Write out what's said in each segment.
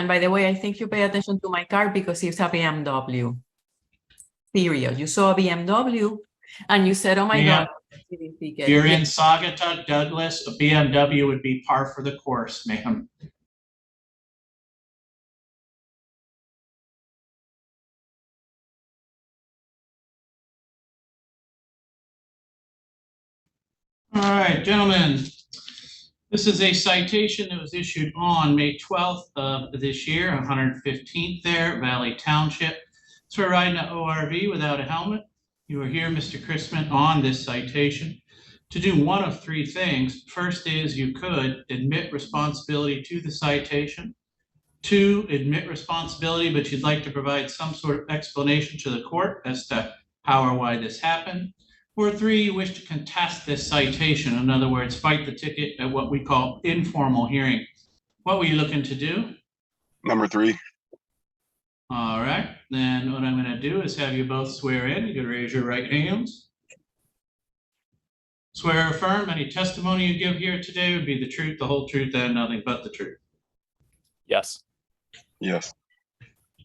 And by the way, I think you pay attention to my car because it's a BMW. Period. You saw a BMW and you said, oh my Yeah. God. If you're in Saugatuck, Douglas, a BMW would be par for the course, ma'am. All right, gentlemen. This is a citation that was issued on May 12th of this year, 115th there, Valley Township. It's for riding an ORV without a helmet. You are here, Mr. Chrisman, on this citation to do one of three things. First is you could admit responsibility to the citation. Two, admit responsibility, but you'd like to provide some sort of explanation to the court as to how or why this happened. Or three, you wish to contest this citation. In other words, fight the ticket at what we call informal hearing. What were you looking to do? Number three. All right, then what I'm going to do is have you both swear in. You can raise your right hands. Swear or affirm any testimony you give here today would be the truth, the whole truth, and nothing but the truth. Yes. Yes.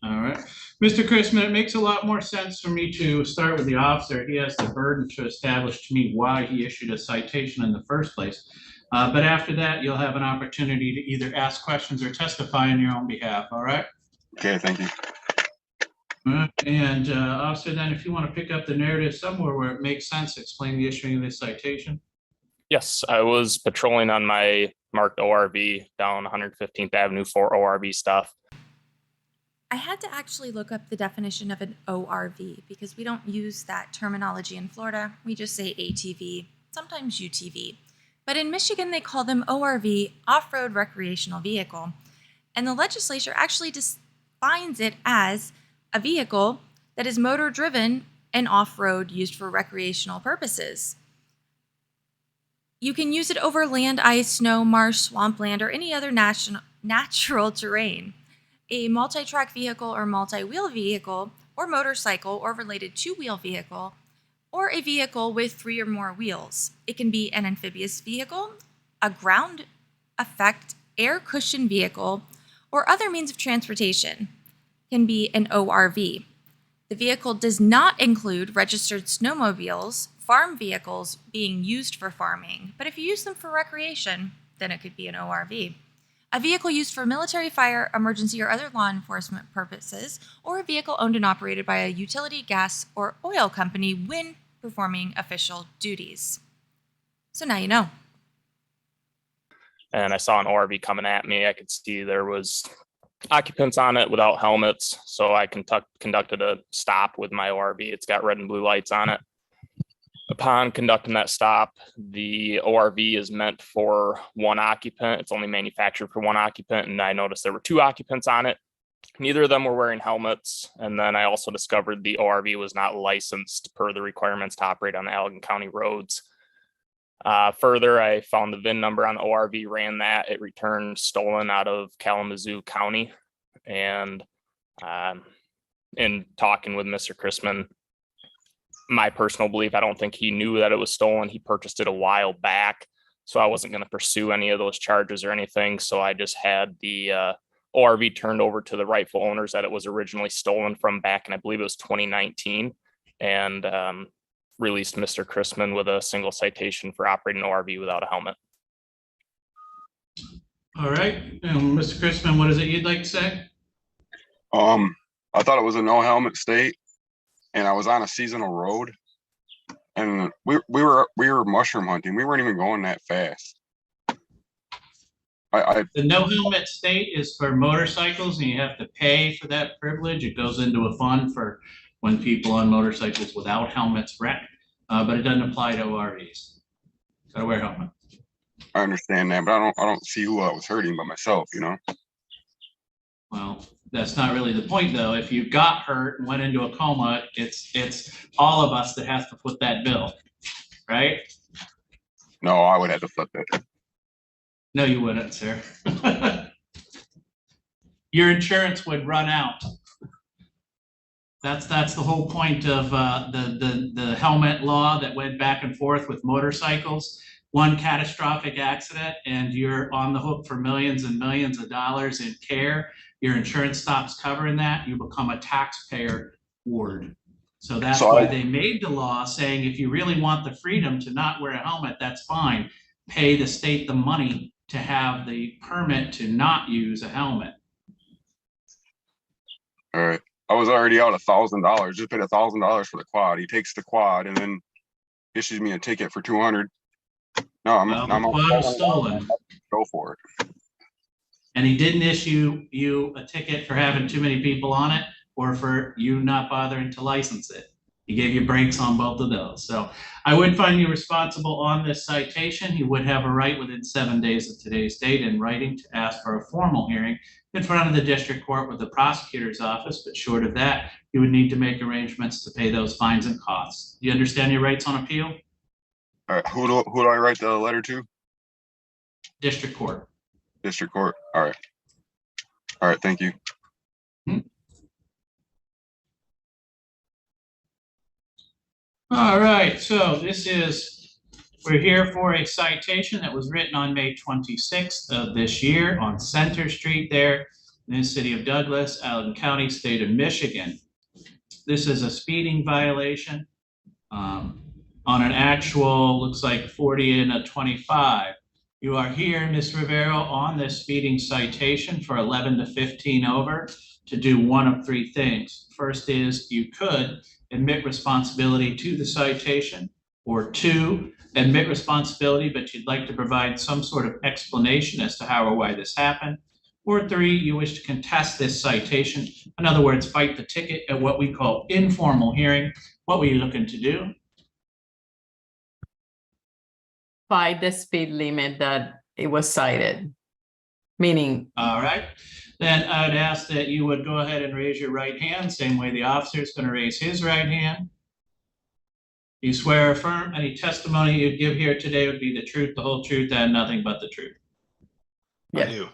All right. Mr. Chrisman, it makes a lot more sense for me to start with the officer. He has the burden to establish to me why he issued a citation in the first place. But after that, you'll have an opportunity to either ask questions or testify on your own behalf. All right? Okay, thank you. And officer, then if you want to pick up the narrative somewhere where it makes sense, explain the issuing of this citation. Yes, I was patrolling on my marked ORV down 115th Avenue for ORV stuff. I had to actually look up the definition of an ORV because we don't use that terminology in Florida. We just say ATV, sometimes UTV. But in Michigan, they call them ORV, off-road recreational vehicle. And the legislature actually defines it as a vehicle that is motor driven and off-road used for recreational purposes. You can use it over land, ice, snow, marsh, swampland, or any other natural terrain. A multi-track vehicle or multi-wheel vehicle or motorcycle or related two-wheel vehicle or a vehicle with 3 or more wheels. It can be an amphibious vehicle, a ground effect air cushion vehicle, or other means of transportation. It can be an ORV. The vehicle does not include registered snowmobiles, farm vehicles being used for farming, but if you use them for recreation, then it could be an ORV. A vehicle used for military, fire, emergency, or other law enforcement purposes, or a vehicle owned and operated by a utility, gas, or oil company when performing official duties. So now you know. And I saw an ORV coming at me. I could see there was occupants on it without helmets. So I conducted a stop with my ORV. It's got red and blue lights on it. Upon conducting that stop, the ORV is meant for one occupant. It's only manufactured for one occupant. And I noticed there were 2 occupants on it. Neither of them were wearing helmets. And then I also discovered the ORV was not licensed per the requirements to operate on the Allegan County roads. Further, I found the VIN number on the ORV, ran that. It returned stolen out of Kalamazoo County. And in talking with Mr. Chrisman, my personal belief, I don't think he knew that it was stolen. He purchased it a while back, so I wasn't going to pursue any of those charges or anything. So I just had the ORV turned over to the rightful owners that it was originally stolen from back in, I believe it was 2019, and released Mr. Chrisman with a single citation for operating an ORV without a helmet. All right, Mr. Chrisman, what is it you'd like to say? I thought it was a no helmet state. And I was on a seasonal road, and we were mushroom hunting. We weren't even going that fast. The no helmet state is for motorcycles, and you have to pay for that privilege. It goes into a fund for when people on motorcycles without helmets wreck, but it doesn't apply to ORVs. Gotta wear a helmet. I understand that, but I don't see who I was hurting but myself, you know. Well, that's not really the point, though. If you got hurt and went into a coma, it's all of us that has to foot that bill, right? No, I would have to foot that. No, you wouldn't, sir. Your insurance would run out. That's the whole point of the helmet law that went back and forth with motorcycles. One catastrophic accident, and you're on the hook for millions and millions of dollars in care your insurance stops covering that, you become a taxpayer ward. So that's So why they made the law saying if you really want the freedom to not wear a helmet, that's fine. Pay the state the money to have the permit to not use a helmet. all right. I was already out $1,000. Just paid $1,000 for the quad. He takes the quad and then issues me a ticket for 200. No, Well, the quad was stolen. Go for it. And he didn't issue you a ticket for having too many people on it or for you not bothering to license it. He gave you breaks on both of those. So I would find you responsible on this citation. He would have a right within 7 days of today's date in writing to ask for a formal hearing in front of the district court with the prosecutor's office. But short of that, you would need to make arrangements to pay those fines and costs. Do you understand your rights on appeal? All right. Who do I write the letter to? District court. District court. All right. All right. Thank you. All right, so we're here for a citation that was written on May 26th of this year on Center Street there in the city of Douglas, Allen County, state of Michigan. This is a speeding violation on an actual, looks like 40 and a 25. You are here, Ms. Rivero, on this speeding citation for 11 to 15 over to do one of three things. First is you could admit responsibility to the citation, or two, admit responsibility, but you'd like to provide some sort of explanation as to how or why this happened, or three, you wish to contest this citation. In other words, fight the ticket at what we call informal hearing. What were you looking to do? By the speed limit that it was cited, meaning. All right, then I'd ask that you would go ahead and raise your right hand, same way the officer is going to raise his right hand. You swear or affirm any testimony you give here today would be the truth, the whole truth, and nothing but the truth. Yeah. I do.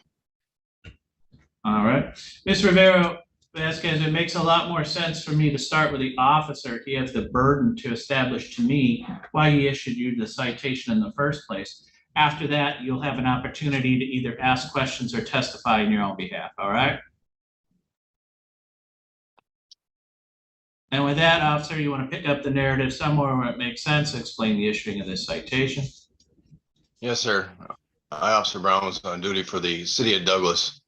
All right, Ms. Rivero Vasquez, it makes a lot more sense for me to start with the officer. He has the burden to establish to me why he issued you the citation in the first place. After that, you'll have an opportunity to either ask questions or testify in your own behalf, all right? And with that, officer, you want to pick up the narrative somewhere where it makes sense, explain the issuing of this citation? Yes, sir. I, Officer Brown, was on duty for the city of Douglas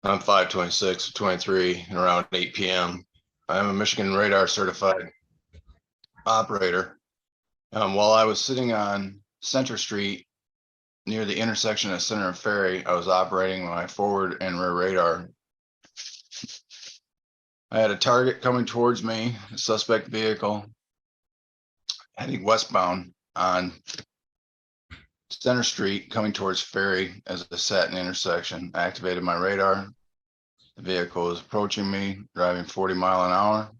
on 5/26/23 and around 8 p.m. I'm a Michigan radar certified operator. While I was sitting on Center Street near the intersection of Center and Ferry, I was operating my forward and rear radar. I had a target coming towards me, a suspect vehicle, heading westbound on Center Street, coming towards Ferry as I sat in the intersection. I activated my radar. The vehicle was approaching me, driving 40 miles an hour.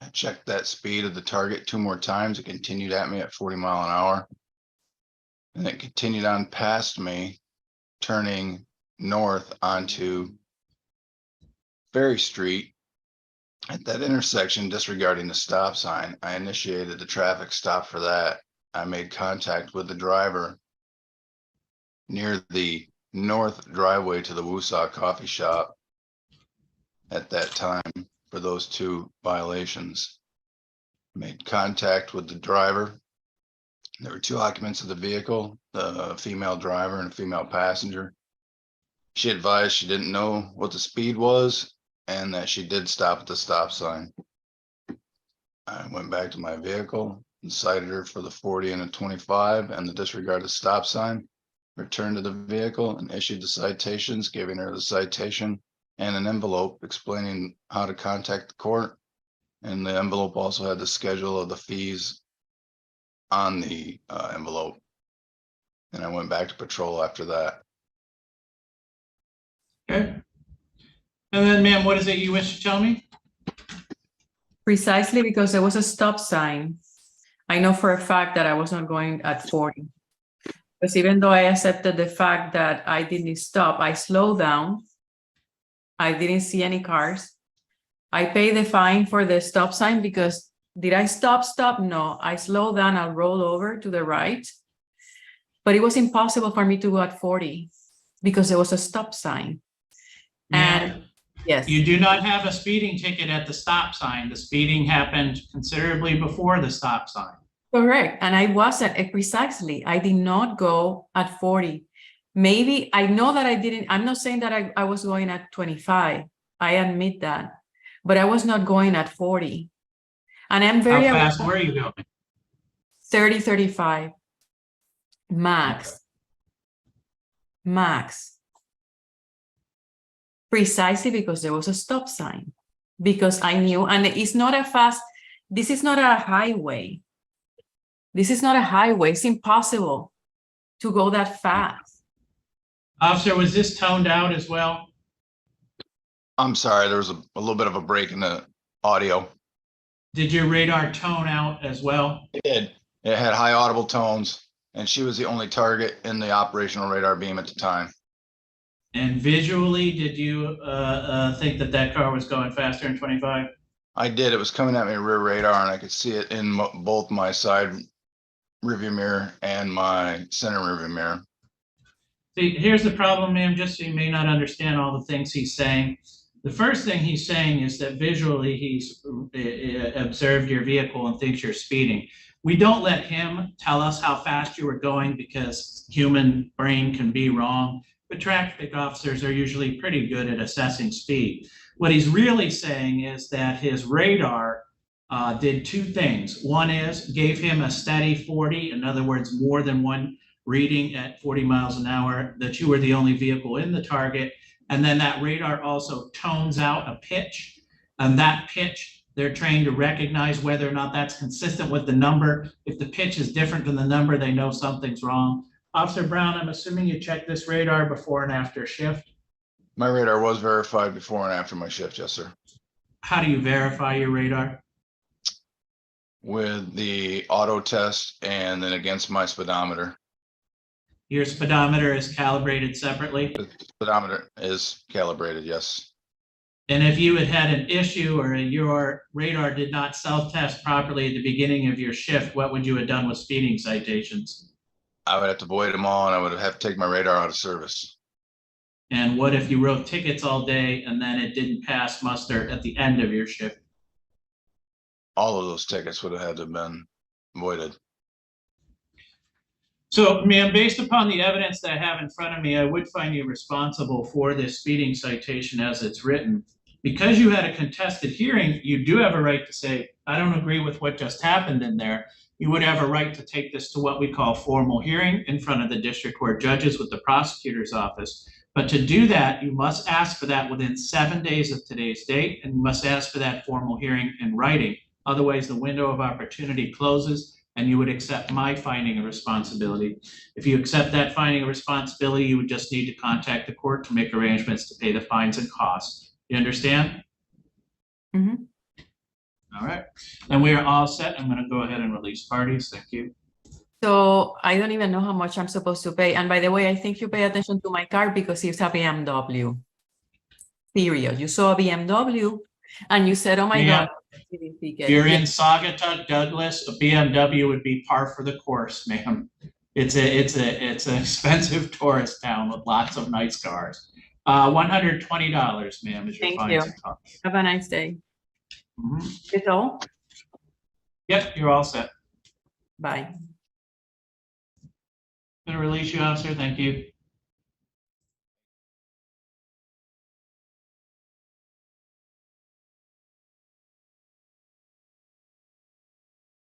I checked that speed of the target 2 more times. It continued at me at 40 miles an hour. And it continued on past me, turning north onto Ferry Street. At that intersection, disregarding the stop sign, I initiated the traffic stop for that. I made contact with the driver near the north driveway to the Woosaw Coffee Shop at that time for those 2 violations. Made contact with the driver. There were 2 occupants of the vehicle, the female driver and a female passenger. She advised she didn't know what the speed was and that she did stop at the stop sign. I went back to my vehicle and cited her for the 40 and a 25 and the disregard of stop sign, returned to the vehicle and issued the citations, giving her the citation and an envelope explaining how to contact the court. And the envelope also had the schedule of the fees on the envelope. And I went back to patrol after that. Okay. And then, ma'am, what is it you wish to tell me? Precisely because there was a stop sign. I know for a fact that I was not going at 40. Because even though I accepted the fact that I didn't stop, I slowed down. I didn't see any cars. I paid the fine for the stop sign because did I stop? No, I slowed down, I rolled over to the right. But it was impossible for me to go at 40 because there was a stop sign. Ma'am, Yes, You do not have a speeding ticket at the stop sign. The speeding happened considerably before the stop sign. correct. And I wasn't precisely. I did not go at 40. Maybe I know that I didn't. I'm not saying that I was going at 25. I admit that, but I was not going at 40. And I'm How very aware fast were you going? 30, 35 max. Max. Precisely because there was a stop sign. Because I knew, and it's not a fast, this is not a highway. This is not a highway. It's impossible to go that fast. Officer, was this toned out as well? I'm sorry, there was a little bit of a break in the audio. Did your radar tone out as well? It did. It had high audible tones, and she was the only target in the operational radar beam at the time. And visually, did you think that that car was going faster than 25? I did. It was coming at me rear radar, and I could see it in both my side rearview mirror and my center rearview mirror. See, here's the problem, ma'am, just so you may not understand all the things he's saying. The first thing he's saying is that visually he's observed your vehicle and thinks you're speeding. We don't let him tell us how fast you were going because human brain can be wrong, but traffic officers are usually pretty good at assessing speed. What he's really saying is that his radar did two things. One is gave him a steady 40, in other words, more than one reading at 40 miles an hour, that you were the only vehicle in the target. And then that radar also tones out a pitch, and that pitch, they're trained to recognize whether or not that's consistent with the number. If the pitch is different than the number, they know something's wrong. Officer Brown, I'm assuming you checked this radar before and after shift. My radar was verified before and after my shift, yes, sir. How do you verify your radar? With the auto test and then against my speedometer. Your speedometer is calibrated separately. The speedometer is calibrated, yes. And if you had had an issue or your radar did not self-test properly at the beginning of your shift, what would you have done with speeding citations? I would have to void them all, and I would have to take my radar out of service. And what if you wrote tickets all day and then it didn't pass muster at the end of your shift? All of those tickets would have had to have been voided. So, ma'am, based upon the evidence that I have in front of me, I would find you responsible for this speeding citation as it's written. Because you had a contested hearing, you do have a right to say, I don't agree with what just happened in there. You would have a right to take this to what we call formal hearing in front of the district court judges with the prosecutor's office. But to do that, you must ask for that within 7 days of today's date, and you must ask for that formal hearing in writing. Otherwise, the window of opportunity closes and you would accept my finding of responsibility. If you accept that finding of responsibility, you would just need to contact the court to make arrangements to pay the fines and costs. You understand? Mhm. All right. And we are all set. I'm going to go ahead and release parties. Thank you. So I don't even know how much I'm supposed to pay. And by the way, I think you pay attention to my car because it's a BMW. Period. You saw a BMW and you said, oh my Yeah. God. If you're in Saugatuck, Douglas, a BMW would be par for the course, ma'am. It's an expensive tourist town with lots of nice cars. $120, ma'am, is your Thank fines you. and costs. Have a nice day. Mhm. That's all. Yep, you're all set. Bye. Gonna release you, officer. Thank you.